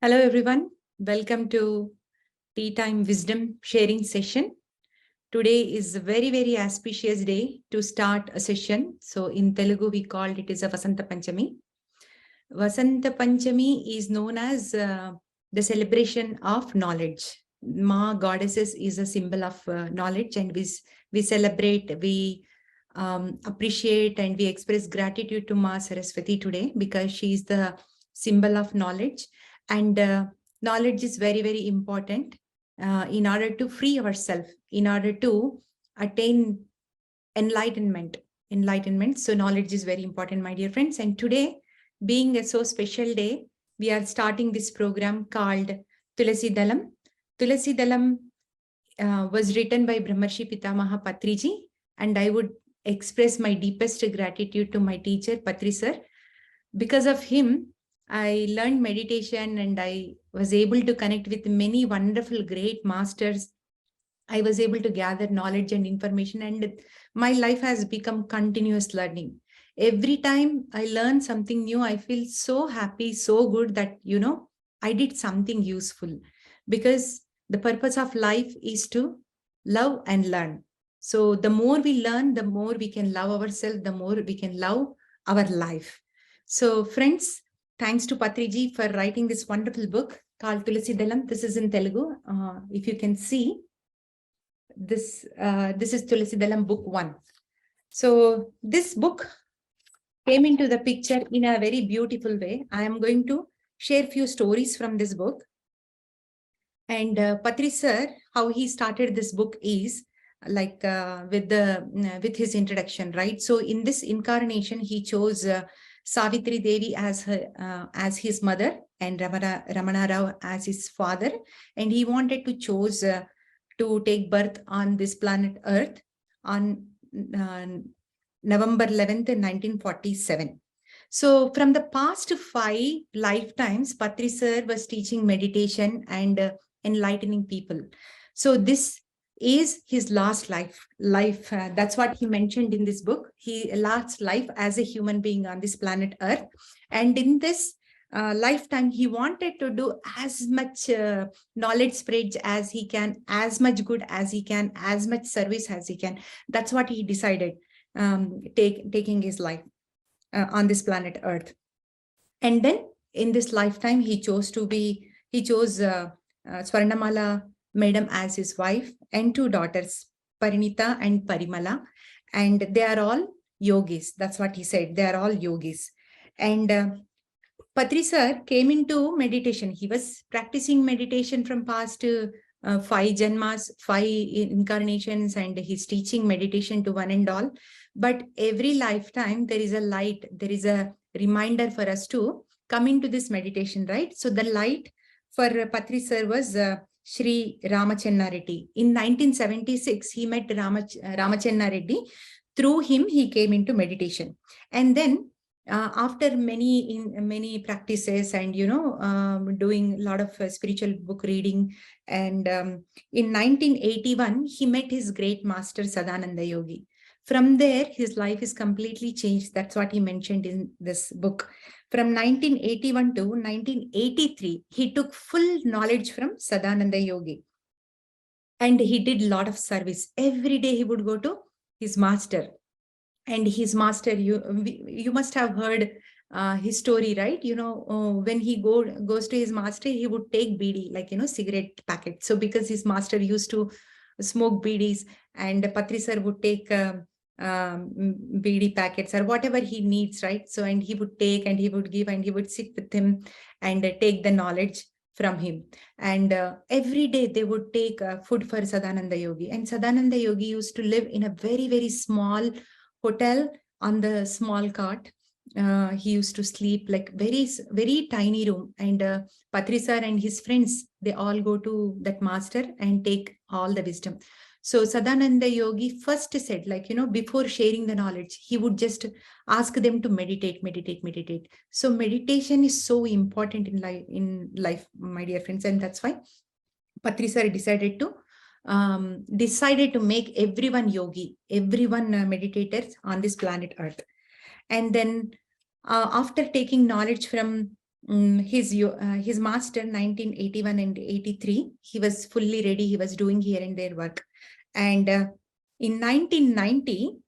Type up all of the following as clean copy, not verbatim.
Hello, everyone. Welcome to Tea Time Wisdom Sharing Session. Today is a very, very auspicious day to start a session. So in Telugu, we called it as a Vasanta Panchami. Vasanta Panchami is known as the celebration of knowledge. Ma goddesses is a symbol of knowledge, and we celebrate, we appreciate, and we express gratitude to Ma Saraswati today because she is the symbol of knowledge. And knowledge is very, very important in order to free ourselves, in order to attain enlightenment. So knowledge is very important, my dear friends. And today, being a so special day, we are starting this program called Tulasidalam. Tulasidalam was written by Brahmarshi Pitamaha Patriji, and I would express my deepest gratitude to my teacher, Patri sir. Because of him, I learned meditation and I was able to connect with many wonderful, great masters. I was able to gather knowledge and information, and my life has become continuous learning. Every time I learn something new, I feel so happy, so good that, I did something useful, because the purpose of life is to love and learn. So the more we learn, the more we can love ourselves, the more we can love our life. So friends, thanks to Patriji for writing this wonderful book called Tulasidalam. This is in Telugu. If you can see, this is Tulasidalam book 1. So this book came into the picture in a very beautiful way. I am going to share few stories from this book. And Patri sir, how he started this book is like with his introduction, right? So in this incarnation, he chose Savitri Devi as his mother and Ramana Rao as his father, and he wanted to choose to take birth on this planet Earth on November 11th, 1947. So from the past 5 lifetimes, Patri sir was teaching meditation and enlightening people. So this is his last life. That's what he mentioned in this book. He last life as a human being on this planet Earth. And in this lifetime, he wanted to do as much knowledge spread as he can, as much good as he can, as much service as he can. That's what he decided, taking his life on this planet Earth. And then in this lifetime, he chose Swarnamala Madam as his wife and 2 daughters, Parinita and Parimala. And they are all yogis. That's what he said. They are all yogis. And Patri sir came into meditation. He was practicing meditation from past 5 janmas, 5 incarnations, and he's teaching meditation to one and all. But every lifetime, there is a light, there is a reminder for us to come into this meditation, right? So the light for Patri sir was Shri Ramachanna Reddy. In 1976, he met Ramachanna Reddy. Through him, he came into meditation. And then after many practices and, doing a lot of spiritual book reading, and in 1981, he met his great master, Sadananda Yogi. From there, his life is completely changed. That's what he mentioned in this book. From 1981 to 1983, he took full knowledge from Sadananda Yogi. And he did a lot of service. Every day he would go to his master. And his master, you must have heard his story, right? When he goes to his master, he would take bidi, like, cigarette packet. So because his master used to smoke bidis, and Patri sir would take bidi packets or whatever he needs, right? So, and he would take and he would give and he would sit with him and take the knowledge from him. And every day they would take food for Sadananda Yogi. And Sadananda Yogi used to live in a very, very small hotel on the small cot. He used to sleep like very, very tiny room. And Patri sir and his friends, they all go to that master and take all the wisdom. So Sadananda Yogi first said, before sharing the knowledge, he would just ask them to meditate. So meditation is so important in life, my dear friends. And that's why Patri sir decided to make everyone yogi, everyone meditators on this planet Earth. And then after taking knowledge from his master 1981 and 83, he was fully ready. He was doing here and there work. And in 1990,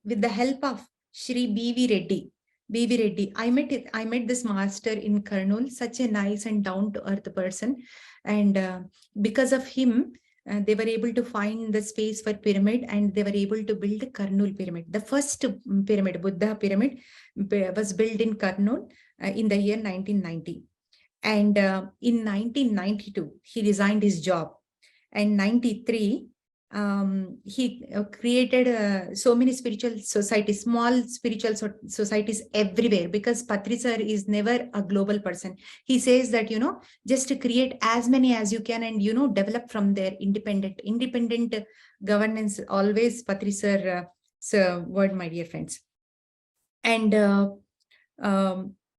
with the help of Shri B.V. Reddy, I met this master in Kurnool, such a nice and down-to-earth person. And because of him, they were able to find the space for pyramid, and they were able to build the Kurnool pyramid. The first pyramid, Buddha pyramid, was built in Kurnool in the year 1990. And in 1992, he resigned his job. And 93, he created so many spiritual societies, small spiritual societies everywhere, because Patri sir is never a global person. He says that, just to create as many as you can and, develop from there independent governance, always Patri sir word, my dear friends. And in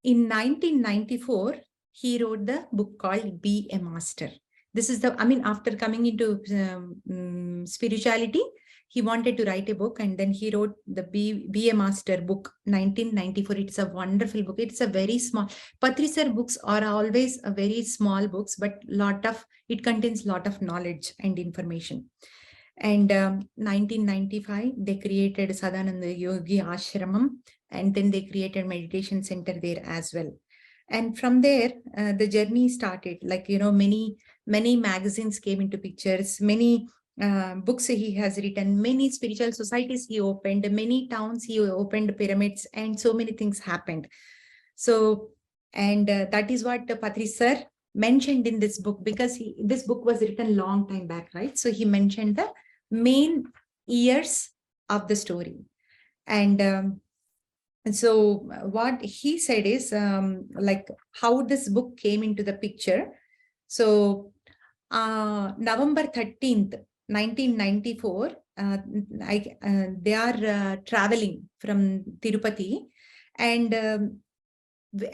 1994, he wrote the book called Be a Master. This is after coming into spirituality, he wanted to write a book, and then he wrote the Be a Master book, 1994. It's a wonderful book. It's a very small. Patri sir books are always a very small books, but it contains lot of knowledge and information. And 1995, they created Sadananda Yogi Ashramam, and then they created meditation center there as well. And from there, the journey started. Like, many magazines came into pictures, many books he has written, many spiritual societies he opened, many towns he opened, pyramids, and so many things happened. So, and that is what Patri sir mentioned in this book, because this book was written long time back, right? So he mentioned the main years of the story. And so what he said is like how this book came into the picture. So November 13th, 1994, they are traveling from Tirupati, and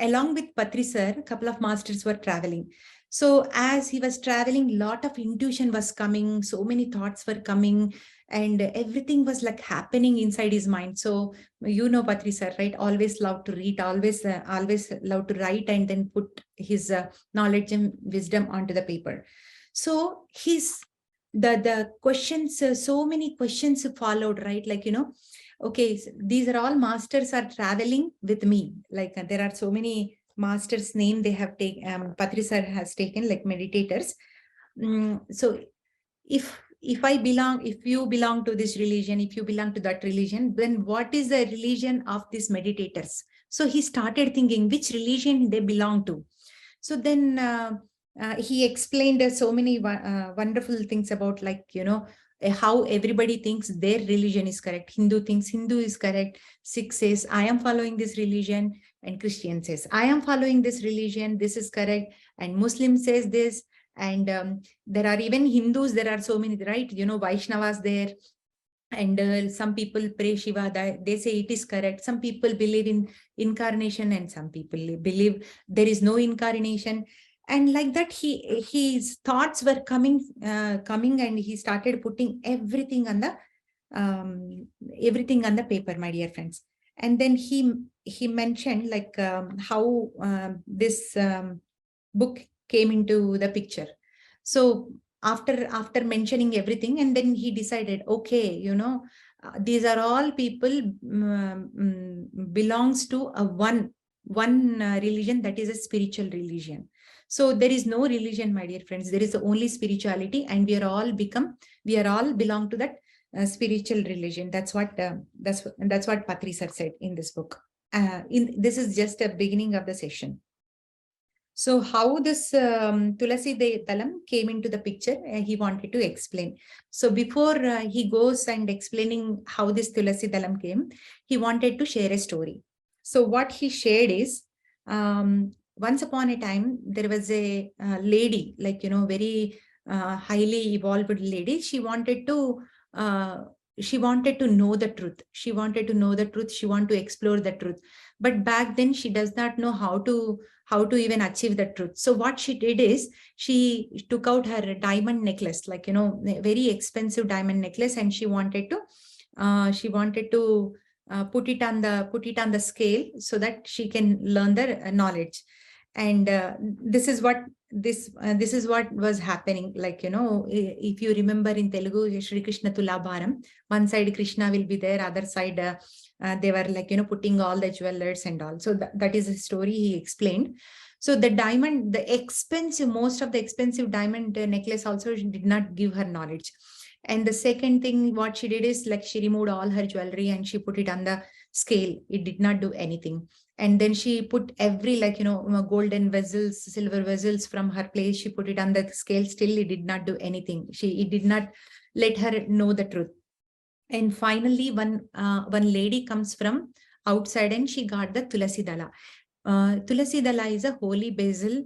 along with Patri sir, a couple of masters were traveling. So as he was traveling, lot of intuition was coming, so many thoughts were coming, and everything was like happening inside his mind. So Patri sir, right? Always love to read, always love to write, and then put his knowledge and wisdom onto the paper. So the questions, so many questions followed, right? Like, okay, so these are all masters are traveling with me. Like there are so many masters' name they have taken, Patri sir has taken, like meditators. So if you belong to this religion, if you belong to that religion, then what is the religion of these meditators? So he started thinking which religion they belong to. So then he explained so many wonderful things about, like, how everybody thinks their religion is correct. Hindu thinks Hindu is correct. Sikh says, I am following this religion. And Christian says, I am following this religion. This is correct. And Muslim says this. And there are even Hindus. There are so many, right? Vaishnavas there. And some people pray Shiva, they say it is correct. Some people believe in incarnation, and some people believe there is no incarnation. And like that, his thoughts were coming, and he started putting everything on the paper, my dear friends. And then he mentioned like how this book came into the picture. So after mentioning everything, and then he decided, okay, these are all people belongs to a one religion, that is a spiritual religion. So there is no religion, my dear friends. There is only spirituality, and we are all belong to that spiritual religion. That's what Patri sir said in this book. This is just a beginning of the session. So how this Tulasidalam came into the picture, he wanted to explain. So before he goes and explaining how this Tulasidalam came, he wanted to share a story. So what he shared is, once upon a time, there was a lady, like, very highly evolved lady. She wanted to know the truth. She wanted to explore the truth. But back then, she does not know how to even achieve the truth. So what she did is, she took out her diamond necklace, like, a very expensive diamond necklace, and she wanted to put it on the scale so that she can learn the knowledge. And this is what was happening. Like, if you remember in Telugu, Shri Krishna Tulabharam, one side Krishna will be there, other side they were like, putting all the jewelers and all. So that is a story he explained. So the diamond, most of the expensive diamond necklace also did not give her knowledge. And the second thing, what she did is like she removed all her jewelry and she put it on the scale. It did not do anything. And then she put every golden vessels, silver vessels from her place. She put it on the scale. Still, it did not do anything. It did not let her know the truth. And finally, one lady comes from outside and she got the Tulasidalam. Tulasidalam is a holy basil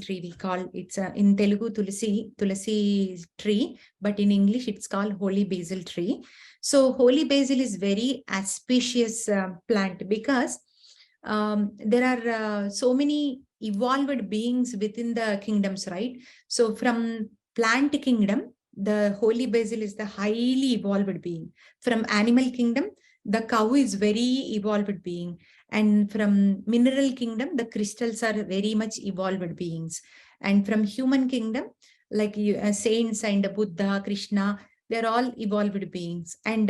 tree, we call it. In Telugu tulasi tree, but in English it's called holy basil tree. So holy basil is very auspicious plant because there are so many evolved beings within the kingdoms, right? So from plant kingdom, the holy basil is the highly evolved being. From animal kingdom, the cow is very evolved being. And from mineral kingdom, the crystals are very much evolved beings. And from human kingdom, like saints and Buddha, Krishna, they're all evolved beings. And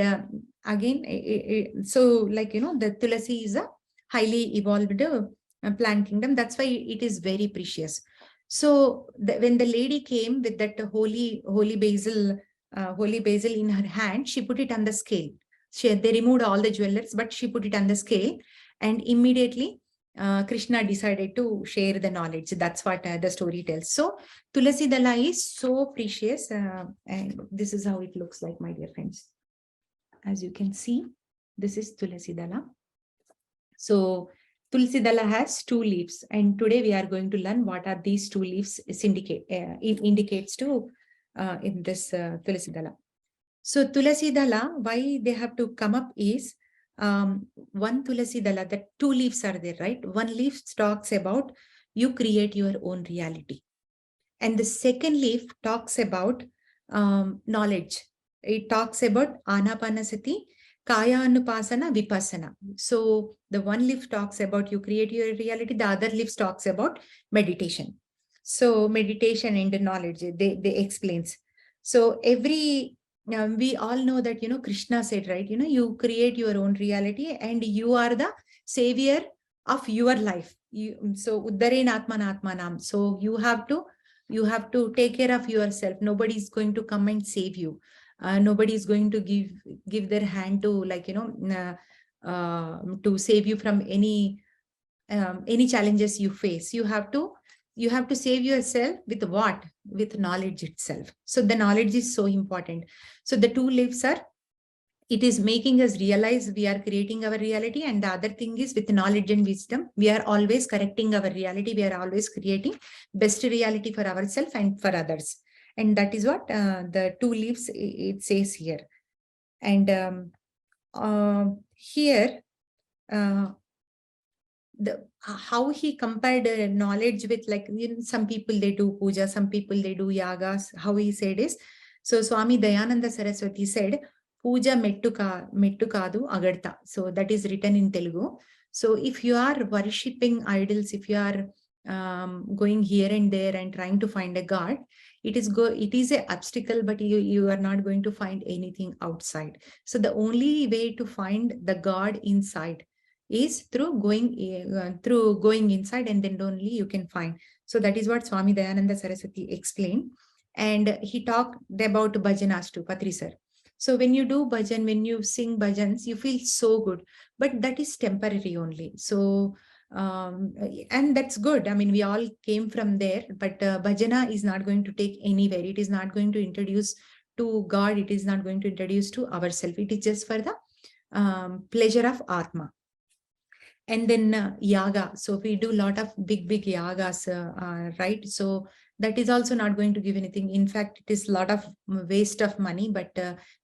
again, so like, the Tulasi is a highly evolved plant kingdom. That's why it is very precious. So when the lady came with that holy basil in her hand, she put it on the scale. They removed all the jewelers, but she put it on the scale. And immediately, Krishna decided to share the knowledge. That's what the story tells. So Tulasidalam is so precious. And this is how it looks like, my dear friends. As you can see, this is Tulasidalam. So Tulasidalam has 2 leaves. And today we are going to learn what are these 2 leaves indicates to in this Tulasidalam. So Tulasidalam, why they have to come up is, one Tulasidalam, the 2 leaves are there, right? One leaf talks about you create your own reality. And the second leaf talks about knowledge. It talks about Anapanasati, Kaya Anupasana, Vipassana. So the one leaf talks about you create your reality. The other leaf talks about meditation. So meditation and the knowledge, they explains. So we all know that, Krishna said, right, you create your own reality and you are the savior of your life. So Uddaren Atman Atmanam. So you have to take care of yourself. Nobody is going to come and save you. Nobody is going to give their hand to to save you from any challenges you face. You have to save yourself with what? With knowledge itself. So the knowledge is so important. So the 2 leaves are, it is making us realize we are creating our reality. And the other thing is, with knowledge and wisdom, we are always correcting our reality. We are always creating best reality for ourselves and for others. And that is what the 2 leaves it says here. And here, how he compared knowledge with, like, some people they do puja, some people they do yagas. How he said is, so Swami Dayananda Saraswati said, puja mettu kadu agarta. So that is written in Telugu. So if you are worshipping idols, if you are going here and there and trying to find a god, it is an obstacle, but you are not going to find anything outside. So the only way to find the God inside is through going inside, and then only you can find. So that is what Swami Dayananda Saraswati explained. And he talked about bhajanas too, Patri sir. So when you do bhajan, when you sing bhajans, you feel so good, but that is temporary only. So and that's good. I mean, we all came from there, but bhajana is not going to take anywhere. It is not going to introduce to God. It is not going to introduce to ourselves. It is just for the pleasure of Atma. And then yaga. So we do a lot of big yagas, right? So that is also not going to give anything. In fact, it is a lot of waste of money, but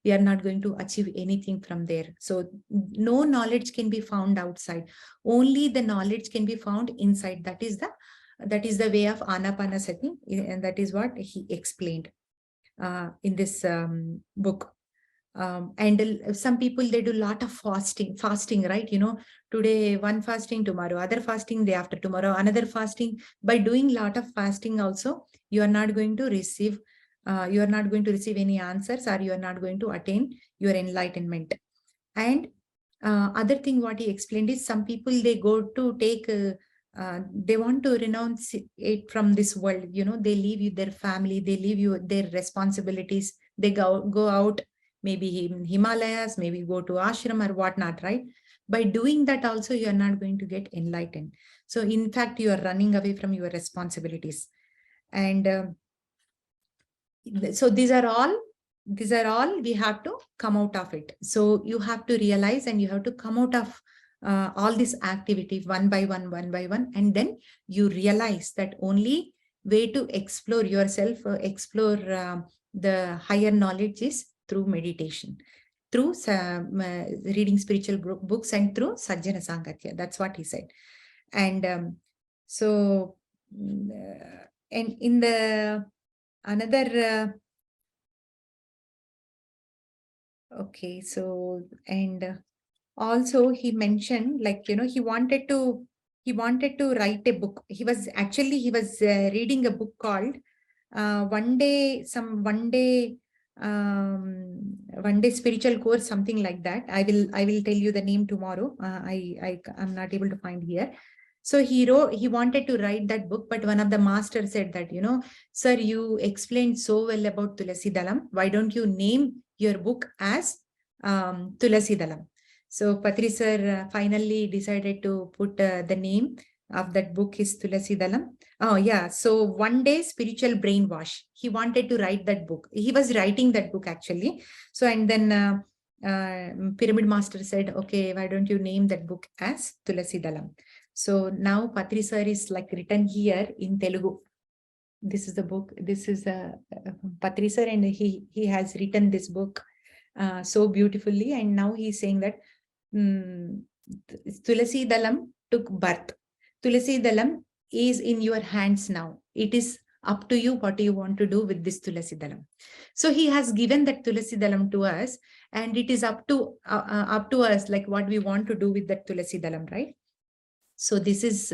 we are not going to achieve anything from there. So no knowledge can be found outside. Only the knowledge can be found inside. That is the way of Anapanasati, and that is what he explained in this book. And some people, they do a lot of fasting, right? Today one fasting, tomorrow other fasting, day after tomorrow another fasting. By doing a lot of fasting also, you are not going to receive any answers, or you are not going to attain your enlightenment. And other thing what he explained is, some people, they go to take they want to renounce it from this world. They leave their family, they leave their responsibilities, they go out, maybe in Himalayas, maybe go to ashram or whatnot, right? By doing that also, you are not going to get enlightened. So in fact, you are running away from your responsibilities. And so these are all we have to come out of it. So you have to realize, and you have to come out of all this activity one by one, and then you realize that only way to explore yourself, explore the higher knowledge, is through meditation, through reading spiritual books, and through Sajjana Sangatya. That's what he said. And so and in the another okay, so, and also he mentioned, like, he wanted to write a book. He was reading a book called one day spiritual course, something like that. I will tell you the name tomorrow. I'm not able to find here. So he wanted to write that book, but one of the masters said that, sir, you explained so well about Tulasidalam. Why don't you name your book as Tulasidalam? So Patri sir finally decided to put the name of that book is Tulasidalam. Oh yeah, so one day spiritual brainwash. He wanted to write that book. He was writing that book actually. So, and then Pyramid Master said, okay, why don't you name that book as Tulasidalam? So now Patri sir is like written here in Telugu. This is the book. This is Patri sir, and he has written this book so beautifully. And now he's saying that Tulasidalam took birth. Tulasidalam is in your hands now. It is up to you what you want to do with this Tulasidalam. So he has given that Tulasidalam to us, and it is up to us, like what we want to do with that Tulasidalam, right? So this is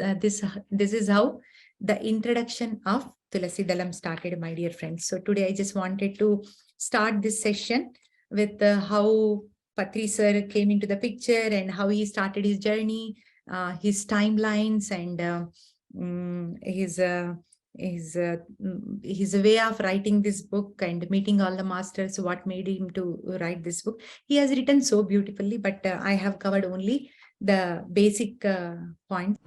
how the introduction of Tulasidalam started, my dear friends. So today I just wanted to start this session with how Patri sir came into the picture, and how he started his journey, his timelines, and his way of writing this book, and meeting all the masters, what made him to write this book. He has written so beautifully, but I have covered only the basic points.